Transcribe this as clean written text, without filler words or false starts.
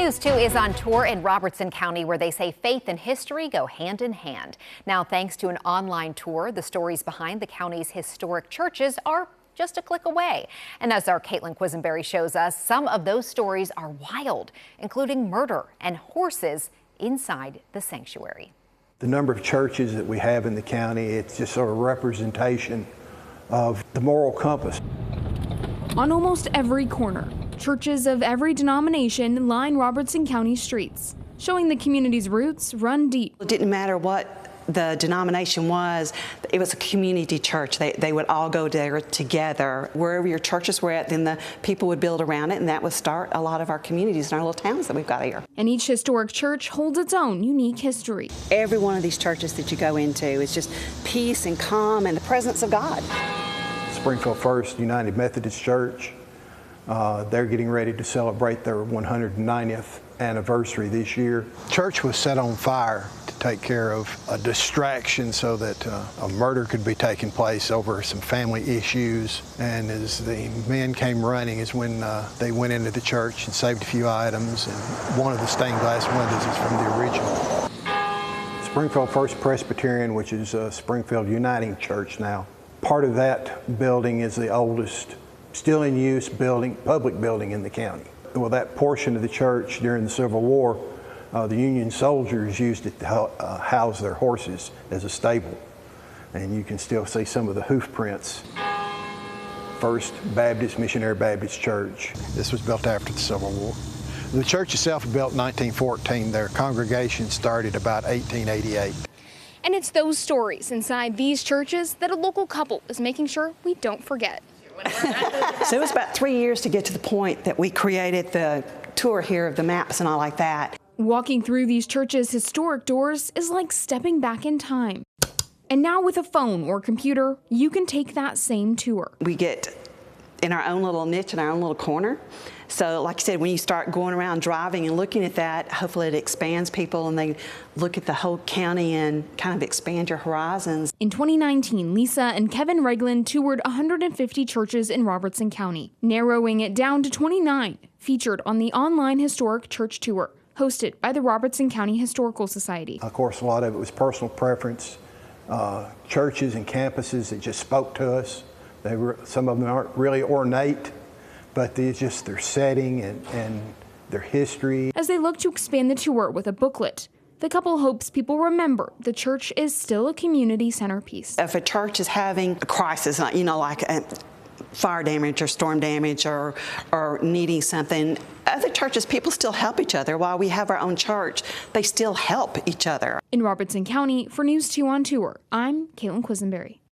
News 2 is on tour in Robertson County, where they say faith and history go hand in hand. Now, thanks to an online tour, the stories behind the county's historic churches are just a click away. And as our Caitlin Quisenberry shows us, some of those stories are wild, including murder and horses inside the sanctuary. The number of churches that we have in the county, it's just sort of a representation of the moral compass. On almost every corner, churches of every denomination line Robertson County streets, showing the community's roots run deep. It didn't matter what the denomination was, it was a community church. They would all go there together. Wherever your churches were at, then the people would build around it, and that would start a lot of our communities and our little towns that we've got here. And each historic church holds its own unique history. Every one of these churches that you go into is just peace and calm and the presence of God. Springfield First United Methodist Church, they're getting ready to celebrate their 190th anniversary this year. Church was set on fire to take care of a distraction so that a murder could be taking place over some family issues. And as the men came running is when they went into the church and saved a few items, and one of the stained glass windows is from the original. Springfield First Presbyterian, which is Springfield Uniting Church now. Part of that building is the oldest still in use public building in the county. Well, that portion of the church during the Civil War, the Union soldiers used it to house their horses as a stable. And you can still see some of the hoof prints. First Baptist, Missionary Baptist Church. This was built after the Civil War. The church itself was built in 1914. Their congregation started about 1888. And it's those stories inside these churches that a local couple is making sure we don't forget. So it was about 3 years to get to the point that we created the tour here of the maps and all like that. Walking through these churches' historic doors is like stepping back in time. And now with a phone or computer, you can take that same tour. We get in our own little niche, in our own little corner. So like I said, when you start going around driving and looking at that, hopefully it expands people and they look at the whole county and kind of expand your horizons. In 2019, Lisa and Kevin Regland toured 150 churches in Robertson County, narrowing it down to 29, featured on the online historic church tour, hosted by the Robertson County Historical Society. Of course, a lot of it was personal preference. Churches and campuses that just spoke to us. Some of them aren't really ornate, but it's just their setting and their history. As they look to expand the tour with a booklet, the couple hopes people remember the church is still a community centerpiece. If a church is having a crisis, like a fire damage or storm damage or needing something, other churches, people still help each other. While we have our own church, they still help each other. In Robertson County, for News 2 on Tour, I'm Caitlin Quisenberry.